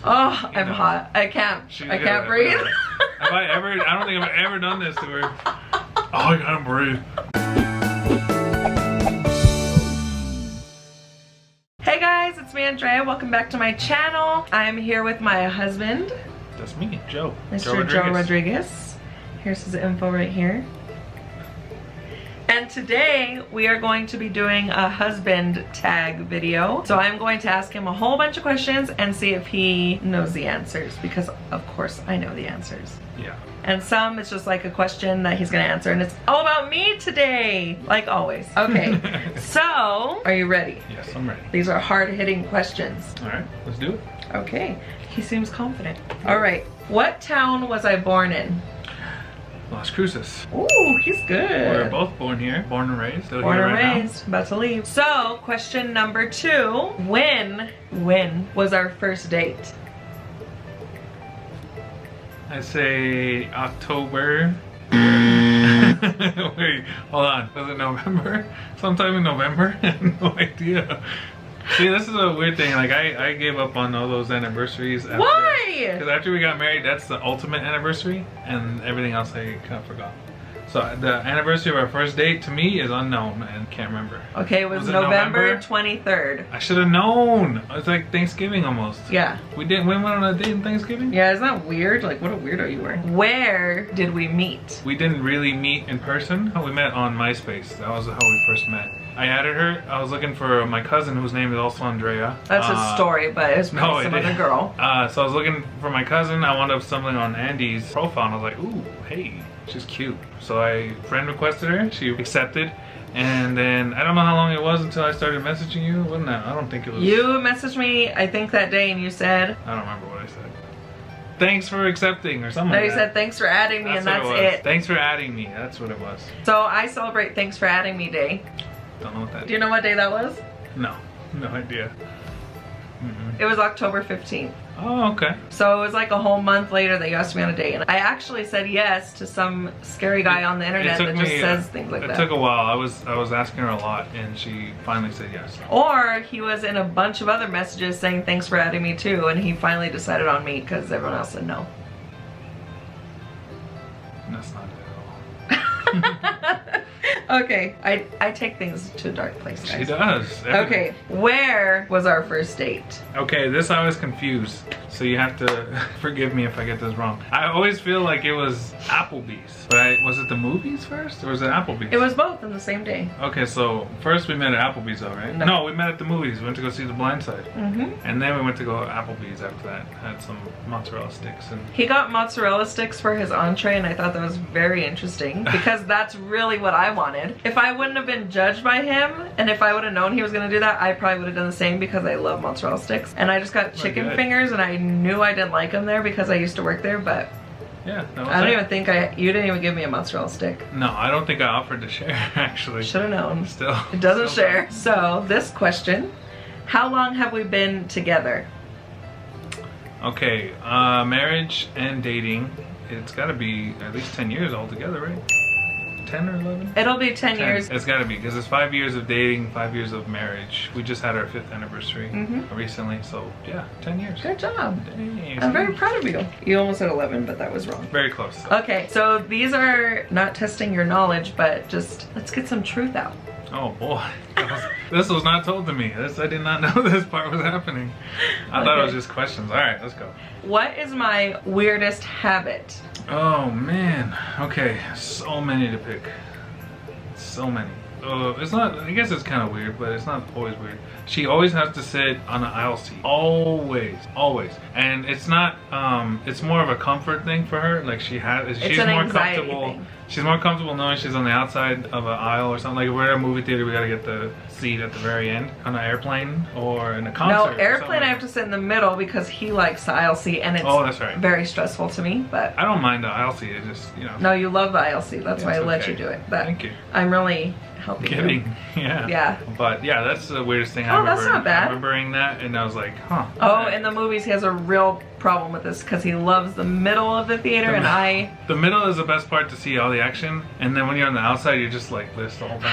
Oh, I'm hot. I can't breathe. I don't think I've ever done this to her. Oh, I can't breathe. Hey guys, it's me, Andrea. Welcome back to my channel. I'm here with my husband. That's me, Joe. Mr. Joe Rodriguez. Here's his info right here. And today we are going to be doing a husband tag video. So I'm going to ask him a whole bunch of questions and see if he knows the answers, because of course I know the answers. Yeah. And some it's just like a question that he's gonna answer, and it's all about me today, like always. Okay, so are you ready? Yes, I'm ready. These are hard-hitting questions. All right, let's do it. Okay, he seems confident. All right, what town was I born in? Las Cruces. Ooh, he's good. We're both born here, born and raised. Still Born here and right raised, about to leave. So, question number 2. When was our first date? I say October. Wait, hold on. Was it November? Sometime in November? I have no idea. See, this is a weird thing. Like, I gave up on all those anniversaries. Why? Because after we got married, that's the ultimate anniversary, and everything else I kind of forgot. So the anniversary of our first date to me is unknown and can't remember. Okay, it was November 23rd. I should have known. It's like Thanksgiving almost. Yeah. We went on a date in Thanksgiving? Yeah, isn't that weird? Like, what a weirdo you were. Where did we meet? We didn't really meet in person. We met on MySpace. That was how we first met. I added her. I was looking for my cousin whose name is also Andrea. That's his story, but it was probably some other girl. So I was looking for my cousin. I wound up stumbling on Andy's profile and I was like, ooh, hey, she's cute. So I friend requested her. She accepted. And then I don't know how long it was until I started messaging you. Wasn't that? I don't think it was. You messaged me, I think, that day, and you said, I don't remember what I said. Thanks for accepting or something. No, like you said thanks for adding me, and that's it. Thanks for adding me. That's what it was. So I celebrate Thanks for Adding Me Day. Don't know what that is. Do you know what day that was? No, no idea. It was October 15th. Oh, okay. So it was like a whole month later that you asked me on a date. And I actually said yes to some scary guy on the internet that just says things like that. It took a while. I was asking her a lot and she finally said yes. Or he was in a bunch of other messages saying thanks for adding me too, and he finally decided on me because everyone else said no. That's not it at all. Okay, I take things to a dark place, guys. She does. Okay, where was our first date? Okay, this I was confused, so you have to forgive me if I get this wrong. I always feel like it was Applebee's, but was it the movies first or was it Applebee's? It was both on the same day. Okay, so first we met at Applebee's though, right? No, we met at the movies. We went to go see The Blind Side. And then we went to go to Applebee's after that. Had some mozzarella sticks. And he got mozzarella sticks for his entree, and I thought that was very interesting because that's really what I wanted. If I wouldn't have been judged by him, and if I would have known he was gonna do that, I probably would have done the same because I love mozzarella sticks. And I just got chicken fingers, and I knew I didn't like them there because I used to work there, but yeah, I don't even think you didn't even give me a mozzarella stick. No, I don't think I offered to share, actually. Should have known. Still. It doesn't share. So, this question, how long have we been together? Okay, marriage and dating, it's gotta be at least 10 years altogether, right? 10 or 11? It'll be 10 years. It's gotta be, because it's 5 years of dating, 5 years of marriage. We just had our 5th anniversary recently, so yeah, 10 years. Good job. Dang, I'm very proud of you. You almost said 11, but that was wrong. Very close. Okay, so these are not testing your knowledge, but just let's get some truth out. Oh boy, this was not told to me. I did not know this part was happening. I thought it was just questions. All right, let's go. What is my weirdest habit? Oh man, okay, so many to pick. So many. It's not, I guess it's kind of weird, but it's not always weird. She always has to sit on an aisle seat. Always, always. And it's not, it's more of a comfort thing for her. Like she's more comfortable. Thing. She's more comfortable knowing she's on the outside of an aisle or something. Like if we're at a movie theater, we gotta get the seat at the very end on an airplane or in a concert. No, airplane I have to sit in the middle because he likes the aisle seat, and it's very stressful to me. But I don't mind the aisle seat. It just, you know. No, you love the aisle seat. That's why I let you do it. But thank you. I'm really helping you. Yeah. Yeah. But yeah, that's the weirdest thing I remember. Oh, that's not bad. Remembering that, and I was like, huh. Oh, in the movies he has a real problem with this because he loves the middle of the theater, The middle is the best part to see all the action, and then when you're on the outside, you're just like this the whole time.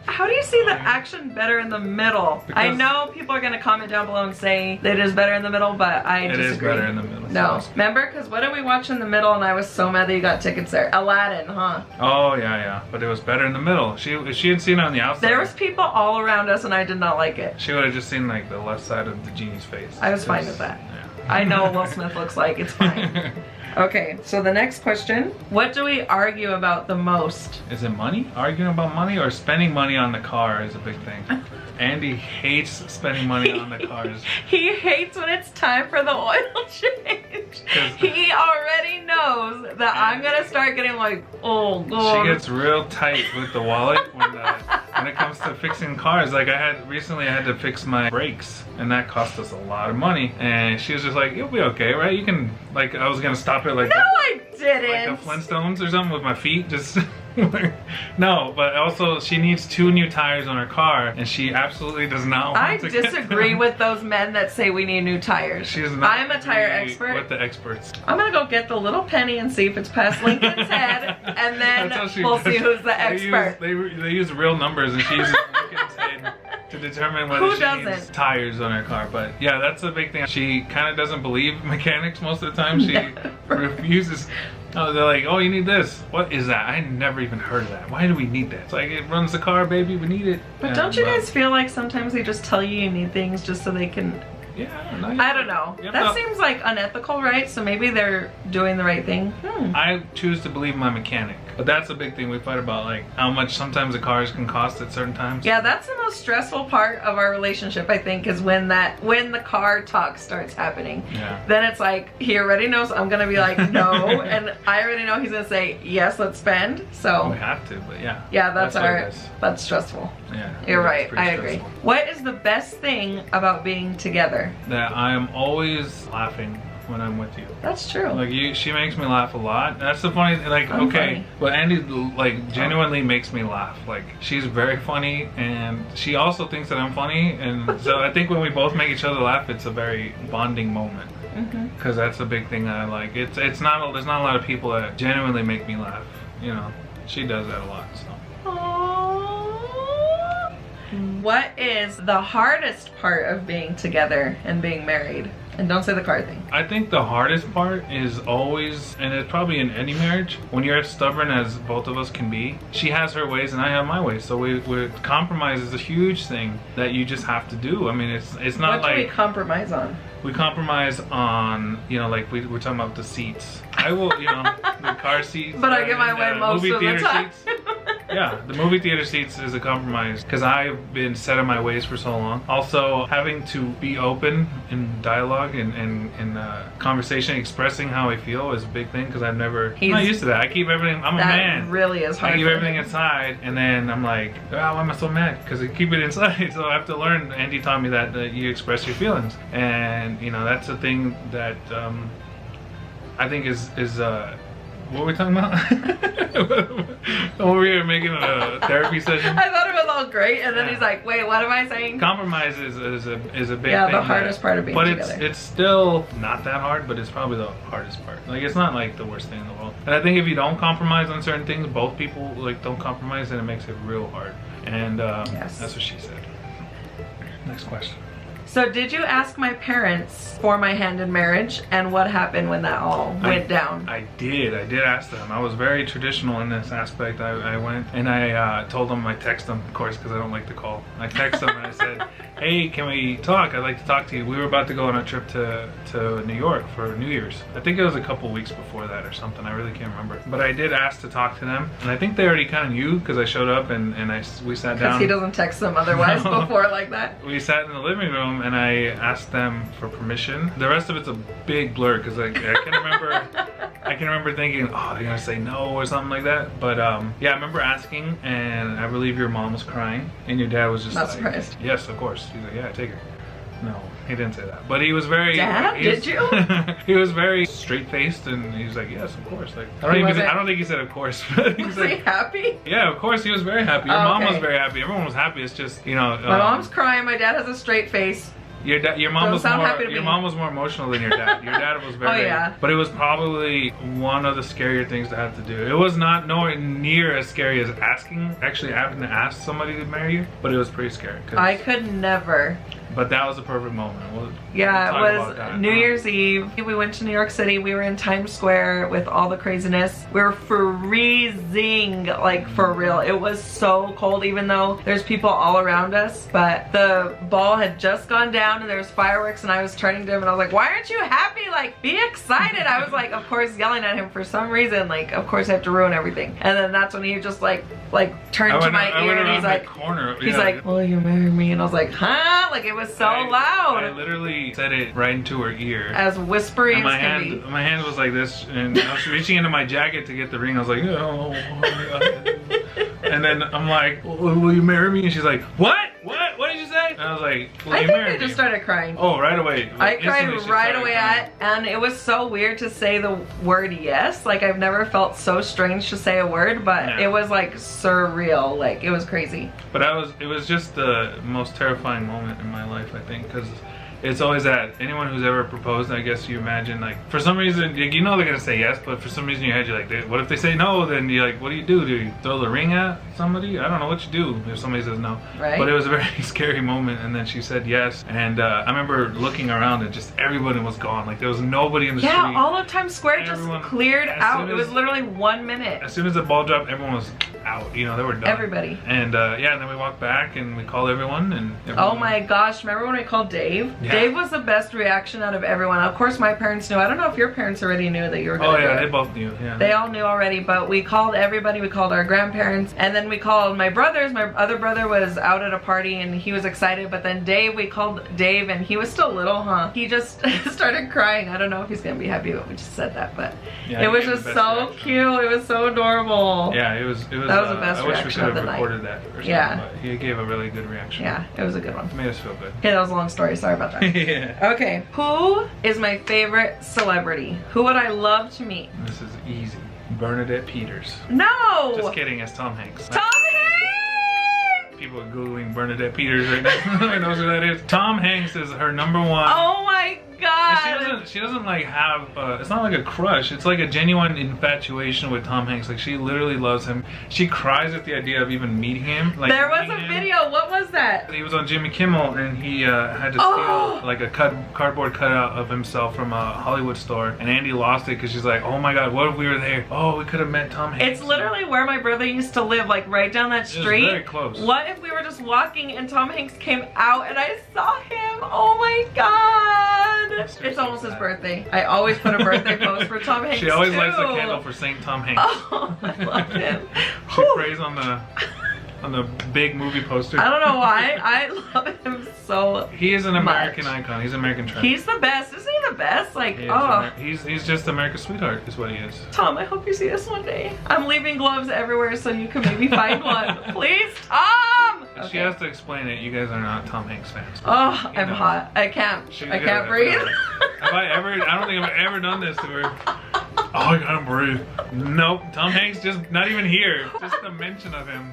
How do you see the action better in the middle? I know people are gonna comment down below and say that it is better in the middle, but I disagree. It is better in the middle. No, remember? Because what did we watch in the middle? And I was so mad that you got tickets there. Aladdin, huh? Oh yeah, but it was better in the middle. If she had seen it on the outside, there was people all around us, and I did not like it. She would have just seen like the left side of the genie's face. I was fine with that. Yeah. I know what Will Smith looks like. It's fine. Okay, so the next question. What do we argue about the most? Is it money? Arguing about money or spending money on the car is a big thing. Andy hates spending money on the cars. He hates when it's time for the oil change. He already knows that I'm gonna start getting like, oh god. She gets real tight with the wallet when it comes to fixing cars. Like recently I had to fix my brakes, and that cost us a lot of money. And she was just like, you'll be okay, right? You can, like, I was gonna stop it like, no, I didn't. Like the Flintstones or something with my feet, just. No, but also she needs 2 new tires on her car, and she absolutely does not want to disagree with those men that say we need new tires. I'm a tire expert. With the experts. I'm gonna go get the little penny and see if it's past Lincoln's head, and then we'll see who's the expert. They use real numbers, and she uses Lincoln's head to determine whether she needs tires on her car. But yeah, that's a big thing. She kind of doesn't believe mechanics most of the time. She refuses. Oh, they're like, oh, you need this. What is that? I never even heard of that. Why do we need that? It's like, it runs the car, baby. We need it. But don't you guys feel like sometimes they just tell you need things just so they can... Yeah, I don't know. That seems like unethical, right? So maybe they're doing the right thing. I choose to believe my mechanic. But that's a big thing we fight about, like how much sometimes the cars can cost at certain times. Yeah, that's the most stressful part of our relationship, I think, is when the car talk starts happening. Yeah. Then it's like, he already knows I'm gonna be like, no, and I already know he's gonna say, yes, let's spend. So we have to, but yeah. Yeah, that's stressful. Yeah. You're right, I agree. What is the best thing about being together? That I am always laughing when I'm with you. That's true. Like she makes me laugh a lot. That's the funny, like, I'm funny. But Andy, like, genuinely makes me laugh. Like, she's very funny, and she also thinks that I'm funny, and so I think when we both make each other laugh, it's a very bonding moment. Because that's a big thing that I like. There's not a lot of people that genuinely make me laugh. You know, she does that a lot. So. What is the hardest part of being together and being married? And don't say the car thing. I think the hardest part is always, and it's probably in any marriage, when you're as stubborn as both of us can be. She has her ways and I have my ways. So compromise is a huge thing that you just have to do. I mean, it's not like... What do we compromise on? We compromise on, you know, like we're talking about the seats. I will, you know, the car seats. But I get my way most of the time. Yeah, the movie theater seats is a compromise because I've been set in my ways for so long. Also, having to be open in dialogue and conversation, expressing how I feel is a big thing because I'm not used to that. I keep everything, I'm a man. That really is hard. I keep everything inside, and then I'm like, oh, why am I so mad? Because I keep it inside. So I have to learn. Andy taught me that you express your feelings. And, you know, that's a thing that I think is what were we talking about? Over here making a therapy session. I thought it was all great, and then he's like, "Wait, what am I saying?" Compromise is a big thing. Yeah, the hardest part of being together. But it's still not that hard, but it's probably the hardest part. Like, it's not like the worst thing in the world. And I think if you don't compromise on certain things, both people like don't compromise, then it makes it real hard. And yes. That's what she said. Next question. So did you ask my parents for my hand in marriage, and what happened when that all went down? I did ask them. I was very traditional in this aspect. I went and I told them, I text them, of course, because I don't like to call. I text them and I said, hey, can we talk? I'd like to talk to you. We were about to go on a trip to New York for New Year's. I think it was a couple weeks before that or something. I really can't remember. But I did ask to talk to them, and I think they already kind of knew because I showed up and we sat down. Because he doesn't text them otherwise before like that. We sat in the living room and I asked them for permission. The rest of it's a big blur because I can remember thinking, oh, they're gonna say no or something like that. But yeah, I remember asking, and I believe your mom was crying and your dad was just not surprised. Yes, of course. He's like, yeah, take her. No, he didn't say that. But he was very... Dad, did you? He was very straight-faced, and he was like, yes, of course. Like, I don't think he said of course. But was he happy? Yeah, of course he was very happy. Your mom was very happy. Everyone was happy. It's just, you know... my mom's crying. My dad has a straight face. Your mom was Don't sound more. happy to Your me. mom was more emotional than your dad. Your dad was very. Oh, yeah. But it was probably one of the scarier things to have to do. It was not nowhere near as scary as actually having to ask somebody to marry you. But it was pretty scary. I could never. But that was a perfect moment. Yeah, we'll it talk was about that. New Year's Eve. We went to New York City. We were in Times Square with all the craziness. We were freezing, like for real. It was so cold, even though there's people all around us. But the ball had just gone down and there was fireworks, and I was turning to him and I was like, why aren't you happy? Like, be excited. I was like, of course, yelling at him for some reason. Like, of course I have to ruin everything. And then that's when he just like turned to my ear and he's like, will you marry me? And I was like, huh? Like, it was so loud. I literally said it right into her ear. As whispery as can be. My hand was like this, and I was reaching into my jacket to get the ring. I was like, oh. And then I'm like, will you marry me? And she's like, what? What did you say? And I was like, will you marry me? I just started crying. Oh, right away. I cried right away and it was so weird to say the word yes. Like, I've never felt so strange to say a word, but it was like surreal. Like, it was crazy. But it was just the most terrifying moment in my life, I think, because it's always that anyone who's ever proposed, I guess you imagine, like, for some reason, you know they're gonna say yes, but for some reason in your head you're like, what if they say no? Then you're like, what do? Do you throw the ring at somebody? I don't know what you do if somebody says no. Right. But it was a very scary moment, and then she said yes, and I remember looking around and just everybody was gone. Like, there was nobody in the street. Yeah, all of Times Square just cleared out. It was literally 1 minute. As soon as the ball dropped, everyone was out. You know, they were done. Everybody. And yeah, and then we walked back and we called everyone, and oh my gosh, remember when we called Dave? Yeah. Dave was the best reaction out of everyone. Of course my parents knew. I don't know if your parents already knew that you were gonna do it. They both knew. Yeah. They all knew already, but we called everybody. We called our grandparents, and then we called my brothers. My other brother was out at a party and he was excited, but then Dave, we called Dave and he was still little, huh? He just started crying. I don't know if he's gonna be happy that we just said that, but yeah, it was just so cute. It was so adorable. Yeah, it was. That was the best I wish we reaction could of the have night. recorded that or something, Yeah. but he gave a really good reaction. Yeah, it was a good one. It made us feel good. Okay, that was a long story. Sorry about that. Yeah. Okay, who is my favorite celebrity? Who would I love to meet? This is easy. Bernadette Peters. No! Just kidding, it's Tom Hanks. Tom Hanks! People are Googling Bernadette Peters right now. Nobody knows who that is. Tom Hanks is her #1. Oh my god! And she doesn't like have, it's not like a crush. It's like a genuine infatuation with Tom Hanks. Like, she literally loves him. She cries at the idea of even meeting him. Like, there was a video. What was that? He was on Jimmy Kimmel and he had to steal like a cardboard cutout of himself from a Hollywood store, and Andy lost it because she's like, oh my god, what if we were there? Oh, we could have met Tom Hanks. It's literally where my brother used to live, like right down that street. It was very close. What if we were just walking and Tom Hanks came out and I saw him? Oh my god! It's almost his birthday. I always put a birthday post for Tom Hanks. She always too. lights a candle for Saint Tom Hanks. Oh, I love him. She prays on the big movie poster. I don't know why. I love him so He is an American icon. He's an American trend. He's the best. Isn't he the best? Like, he's just America's sweetheart is what he is. Tom, I hope you see this one day. I'm leaving gloves everywhere so you can maybe find one. Please, Tom! Okay. She has to explain it. You guys are not Tom Hanks fans. Oh, I'm hot. I can't breathe. Have I ever? I don't think I've ever done this to her. Oh, I can't breathe. Nope. Tom Hanks just not even here. Just the mention of him.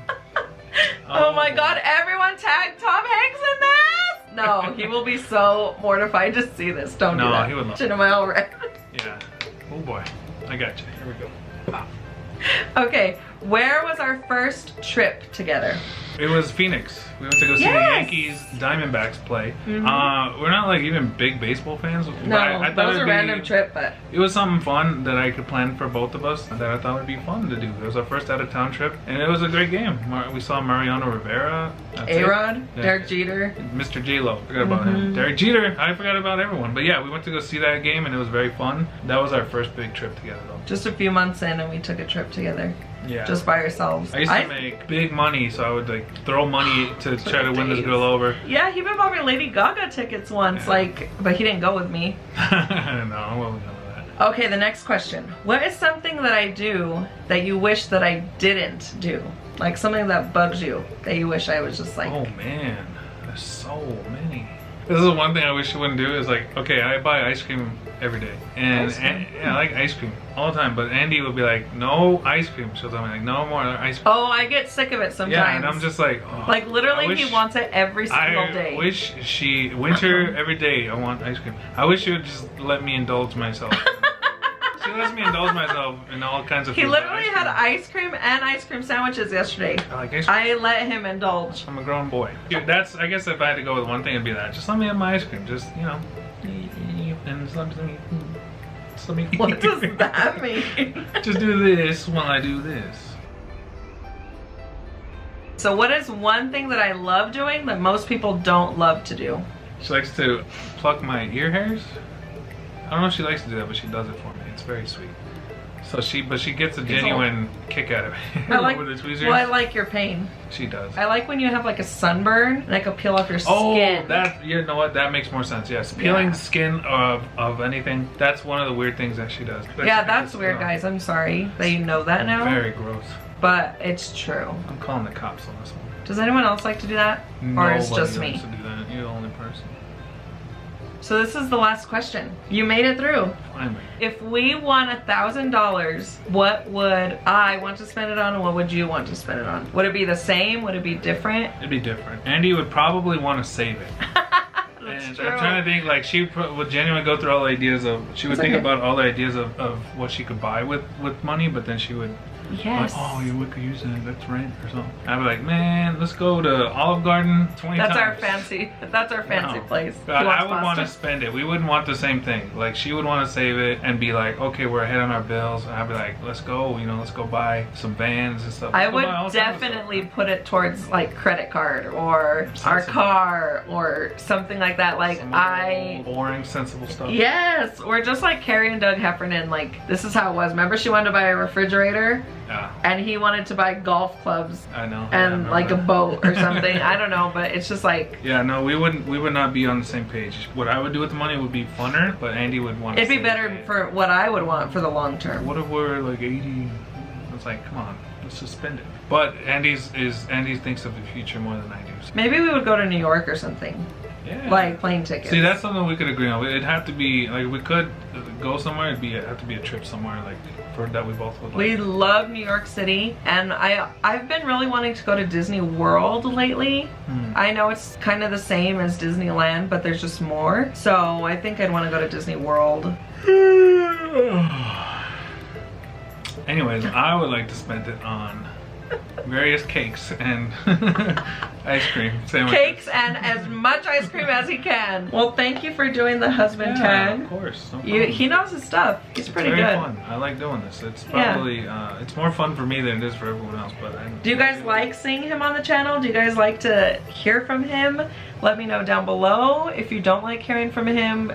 Oh my god, everyone tag Tom Hanks in this! No, he will be so mortified to see this. Don't do that. No, he would love it. Am I all right? Yeah. Oh boy. I got you. Here we go. Ah. Okay, where was our first trip together? It was Phoenix. We went to go see the Yankees Diamondbacks play. We're not like even big baseball fans. No, I that was a random trip, but it was something fun that I could plan for both of us that I thought would be fun to do. It was our first out-of-town trip, and it was a great game. We saw Mariano Rivera, A-Rod, Derek Jeter, Mr. J-Lo. Forgot about him. Derek Jeter. I forgot about everyone. But yeah, we went to go see that game, and it was very fun. That was our first big trip together, though. Just a few months in, and we took a trip together. Yeah. Just by ourselves. I used to make big money, so I would like throw money to try to win this girl over. Yeah, he even bought me Lady Gaga tickets once, like, but he didn't go with me. No, I won't go with that. Okay, the next question. What is something that I do that you wish that I didn't do? Like something that bugs you that you wish I was just like. Oh man, there's so many. This is one thing I wish she wouldn't do is like, okay, I buy ice cream every day. And yeah, I like ice cream all the time. But Andy would be like, no ice cream. She'll tell me like, no more ice cream. Oh, I get sick of it sometimes. Yeah, and I'm just like, oh, like literally he wants it every single day. I wish winter every day I want ice cream. I wish she would just let me indulge myself. She lets me indulge myself in all kinds of food. He literally had ice cream and ice cream sandwiches yesterday. I like ice cream. I let him indulge. I'm a grown boy. Dude, that's, I guess if I had to go with one thing, it'd be that. Just let me have my ice cream. Just, you know, and just let me. What does that mean? Just do this while I do this. So what is one thing that I love doing that most people don't love to do? She likes to pluck my ear hairs. I don't know if she likes to do that, but she does it for me. It's very sweet. So she gets a genuine kick out of it. I like, with the tweezers. well, I like your pain. She does. I like when you have like a sunburn and I can peel off your skin. Oh, that, you know what? That makes more sense. Yes, peeling the skin of anything. That's one of the weird things that she does. Yeah, that's weird, guys. I'm sorry that you know that now. Very gross. But it's true. I'm calling the cops on this one. Does anyone else like to do that? Or is it just me? Nobody likes to do that. You're the only person. So this is the last question. You made it through. Finally. If we won $1,000, what would I want to spend it on and what would you want to spend it on? Would it be the same? Would it be different? It'd be different. Andy would probably want to save it. And true. I'm trying to think, like, she would genuinely go through all the ideas of, she would think about all the ideas of what she could buy with money, but then she would, yes. like, oh, yeah, we could use that, that's rent or something. I'd be like, man, let's go to Olive Garden 20 That's times. That's our fancy place. I would want to spend it. We wouldn't want the same thing. Like, she would want to save it and be like, okay, we're ahead on our bills. And I'd be like, let's go, you know, let's go buy some Vans and stuff. I would definitely put it towards like credit card or our car or something like that. Like boring, sensible stuff. Yes, or just like Carrie and Doug Heffernan, like this is how it was. Remember she wanted to buy a refrigerator? Yeah. And he wanted to buy golf clubs. I know. And like a boat or something. I don't know, but it's just like. Yeah, no, we would not be on the same page. What I would do with the money would be funner, but Andy would want to. It'd be better for what I would want for the long term. What if we're like 80? It's like, come on, let's just spend it. But Andy thinks of the future more than I do. So. Maybe we would go to New York or something. Yeah. Like plane tickets. See, that's something we could agree on. It'd have to be like we could go somewhere. It'd have to be a trip somewhere like that we both would like. We love New York City, and I've been really wanting to go to Disney World lately. I know it's kind of the same as Disneyland, but there's just more. So I think I'd want to go to Disney World. Anyways, I would like to spend it on various cakes and ice cream sandwiches. Cakes and as much ice cream as he can. Well, thank you for doing the husband tag. Of course. No he knows his stuff. He's pretty good. It's very fun. I like doing this. It's probably it's more fun for me than it is for everyone else. But do you guys like seeing him on the channel? Do you guys like to hear from him? Let me know down below if you don't like hearing from him.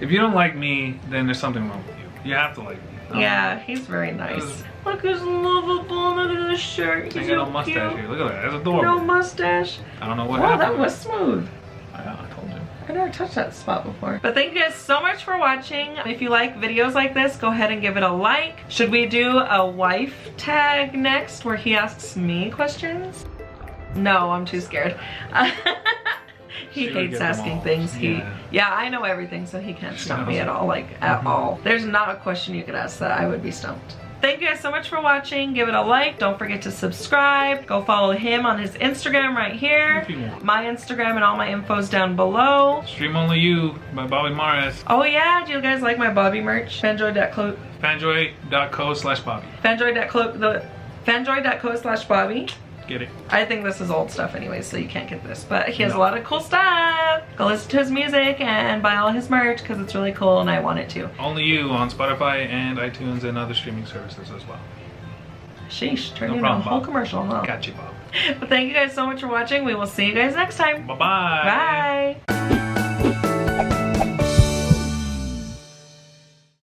If you don't like me, then there's something wrong with you. You have to like me. Yeah, he's very nice. Look, he's lovable. Look at his shirt. He's I got no mustache here. Look at that. That's adorable. No mustache. I don't know what happened. happened. That was smooth. I told you. I never touched that spot before. But thank you guys so much for watching. If you like videos like this, go ahead and give it a like. Should we do a wife tag next where he asks me questions? No, I'm too scared. He hates asking things. Yeah, I know everything, so he can't stump me at all, like at all. There's not a question you could ask that I would be stumped. Thank you guys so much for watching. Give it a like. Don't forget to subscribe. Go follow him on his Instagram right here. If you want. My Instagram and all my info's down below. Stream Only You by Bobby Morris. Oh yeah, do you guys like my Bobby merch? Fanjoy.co/Bobby. Fanjoy.co/Bobby. Get it. I think this is old stuff anyway, so you can't get this. But he has a lot of cool stuff. Go listen to his music and buy all his merch because it's really cool and I want it to. Only You on Spotify and iTunes and other streaming services as well. Sheesh, turning into a whole commercial, huh? Got you, Bob. But thank you guys so much for watching. We will see you guys next time. Bye-bye. Bye.